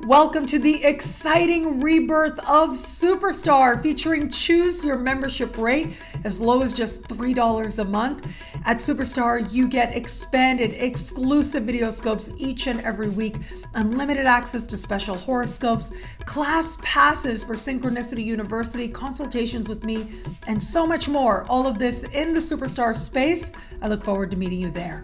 Welcome to the exciting rebirth of Superstar, featuring choose your membership rate as low as just $3 a month. At Superstar, you get expanded, exclusive video scopes each and every week, unlimited access to special horoscopes, class passes for Synchronicity University, consultations with me, and so much more. All of this in the Superstar space. I look forward to meeting you there.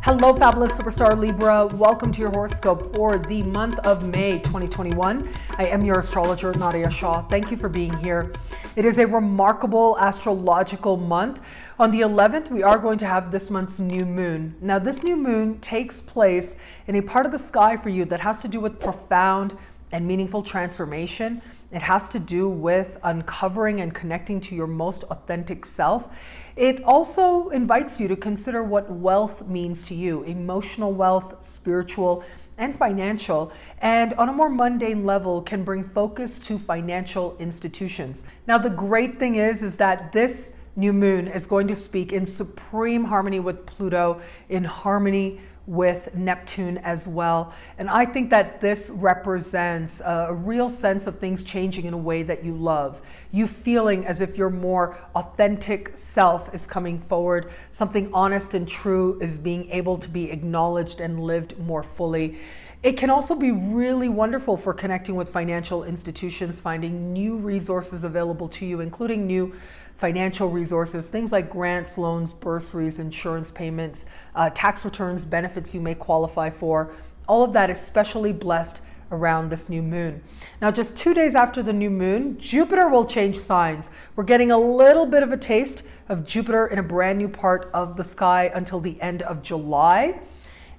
Hello, fabulous superstar Libra. Welcome to your horoscope for the month of May 2021. I am your astrologer, Nadiya Shah. Thank you for being here. It is a remarkable astrological month. On the 11th, we are going to have this month's new moon. Now, this new moon takes place in a part of the sky for you that has to do with profound and meaningful transformation. It has to do with uncovering and connecting to your most authentic self. It also invites you to consider what wealth means to you, emotional wealth, spiritual, and financial, and on a more mundane level can bring focus to financial institutions. Now, the great thing is that this new moon is going to speak in supreme harmony with Pluto, in harmony with Neptune as well. And I think that this represents a real sense of things changing in a way that you love. You feeling as if your more authentic self is coming forward, something honest and true is being able to be acknowledged and lived more fully. It can also be really wonderful for connecting with financial institutions, finding new resources available to you, including new financial resources, things like grants, loans, bursaries, insurance payments, tax returns, benefits you may qualify for. All of that is especially blessed around this new moon. Now, just 2 days after the new moon, Jupiter will change signs. We're getting a little bit of a taste of Jupiter in a brand new part of the sky until the end of July.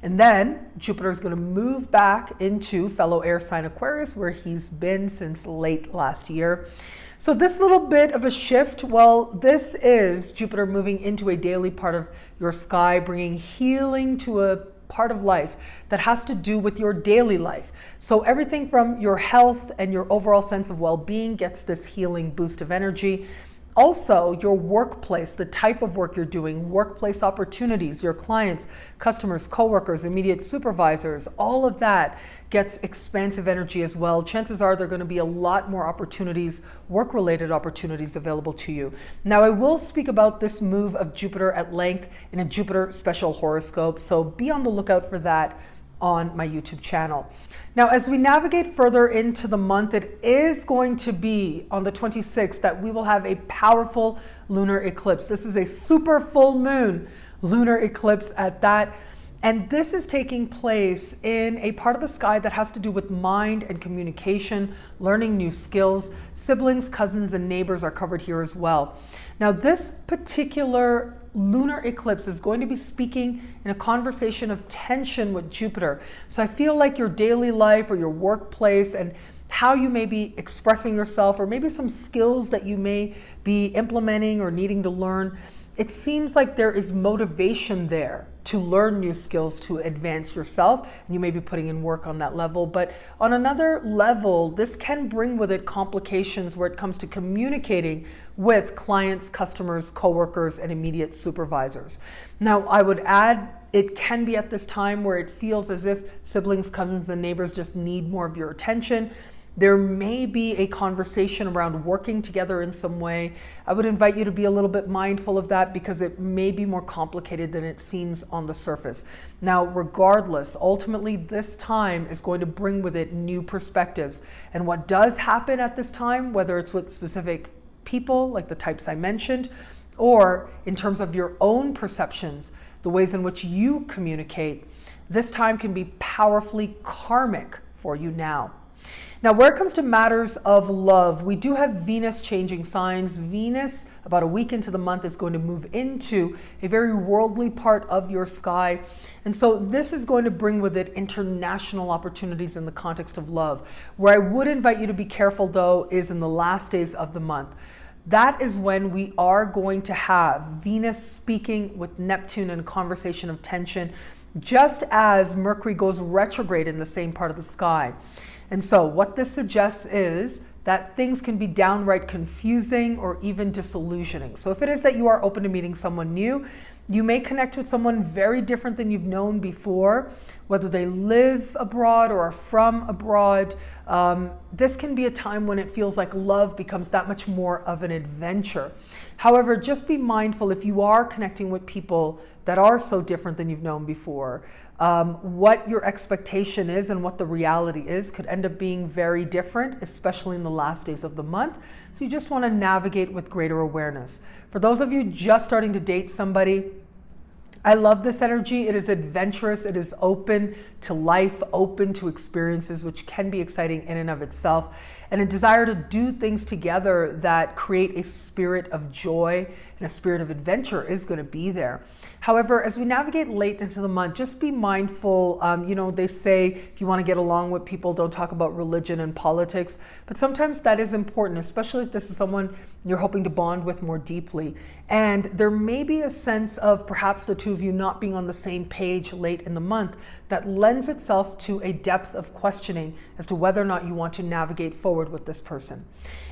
And then Jupiter is going to move back into fellow air sign Aquarius, where he's been since late last year. So this little bit of a shift, well, this is Jupiter moving into a daily part of your sky, bringing healing to a part of life that has to do with your daily life. So everything from your health and your overall sense of well-being gets this healing boost of energy. Also, your workplace, the type of work you're doing, workplace opportunities, your clients, customers, coworkers, immediate supervisors, all of that gets expansive energy as well. Chances are there are going to be a lot more opportunities, work-related opportunities available to you. Now, I will speak about this move of Jupiter at length in a Jupiter special horoscope, so be on the lookout for that on my YouTube channel. Now, as we navigate further into the month, it is going to be on the 26th that we will have a powerful lunar eclipse. This is a super full moon lunar eclipse at that. And this is taking place in a part of the sky that has to do with mind and communication, learning new skills. Siblings, cousins, and neighbors are covered here as well. Now, this particular lunar eclipse is going to be speaking in a conversation of tension with Jupiter. So I feel like your daily life or your workplace and how you may be expressing yourself, or maybe some skills that you may be implementing or needing to learn, it seems like there is motivation there to learn new skills to advance yourself, and you may be putting in work on that level. But on another level, this can bring with it complications where it comes to communicating with clients, customers, coworkers, and immediate supervisors. Now, I would add, it can be at this time where it feels as if siblings, cousins, and neighbors just need more of your attention. There may be a conversation around working together in some way. I would invite you to be a little bit mindful of that because it may be more complicated than it seems on the surface. Now, regardless, ultimately this time is going to bring with it new perspectives. And what does happen at this time, whether it's with specific people like the types I mentioned, or in terms of your own perceptions, the ways in which you communicate, this time can be powerfully karmic for you now. Now, where it comes to matters of love, we do have Venus changing signs. Venus, about a week into the month, is going to move into a very worldly part of your sky. And so this is going to bring with it international opportunities in the context of love. Where I would invite you to be careful, though, is in the last days of the month. That is when we are going to have Venus speaking with Neptune in a conversation of tension, just as Mercury goes retrograde in the same part of the sky. And so what this suggests is that things can be downright confusing or even disillusioning. So if it is that you are open to meeting someone new, you may connect with someone very different than you've known before, whether they live abroad or are from abroad. This can be a time when it feels like love becomes that much more of an adventure. However, just be mindful if you are connecting with people that are so different than you've known before, what your expectation is and what the reality is could end up being very different, especially in the last days of the month. So you just want to navigate with greater awareness. For those of you just starting to date somebody, I love this energy. It is adventurous. It is open to life, open to experiences, which can be exciting in and of itself, and a desire to do things together that create a spirit of joy and a spirit of adventure is going to be there. However, as we navigate late into the month, just be mindful. They say if you want to get along with people, don't talk about religion and politics. But sometimes that is important, especially if this is someone you're hoping to bond with more deeply. And there may be a sense of perhaps the two of you not being on the same page late in the month that lends itself to a depth of questioning as to whether or not you want to navigate forward with this person.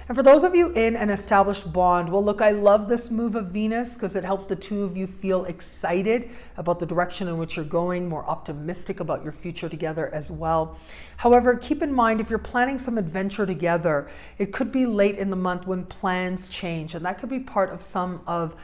And for those of you in an established bond, well, look, I love this move of Venus because it helps the two of you feel excited about the direction in which you're going, more optimistic about your future together as well. However, keep in mind, if you're planning some adventure together, it could be late in the month when plans change, and that could be part of some of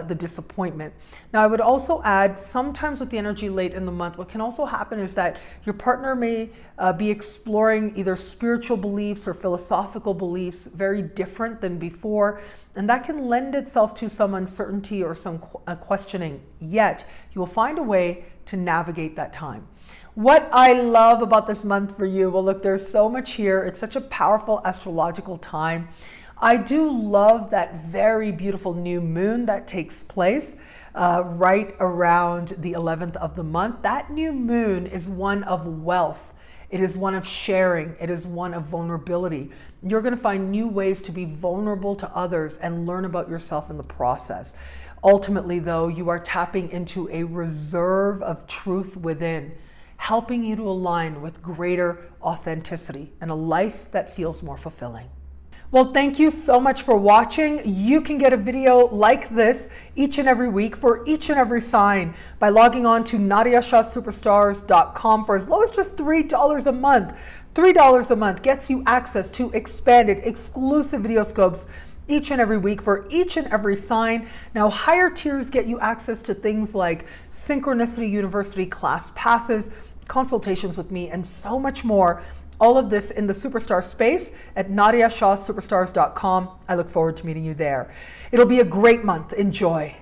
the disappointment. Now, I would also add, sometimes with the energy late in the month, what can also happen is that your partner may be exploring either spiritual beliefs or philosophical beliefs very different than before, and that can lend itself to some uncertainty or some questioning. Yet, you will find a way to navigate that time. What I love about this month for you, well, look, there's so much here. It's such a powerful astrological time. I do love that very beautiful new moon that takes place right around the 11th of the month. That new moon is one of wealth. It is one of sharing. It is one of vulnerability. You're going to find new ways to be vulnerable to others and learn about yourself in the process. Ultimately, though, you are tapping into a reserve of truth within, helping you to align with greater authenticity and a life that feels more fulfilling. Well, thank you so much for watching. You can get a video like this each and every week for each and every sign by logging on to NadiyaShahSuperstars.com for as low as just $3 a month. $3 a month gets you access to expanded, exclusive video scopes each and every week for each and every sign. Now, higher tiers get you access to things like Synchronicity University class passes, consultations with me, and so much more. All of this in the superstar space at NadiyaShahSuperstars.com. I look forward to meeting you there. It'll be a great month. Enjoy.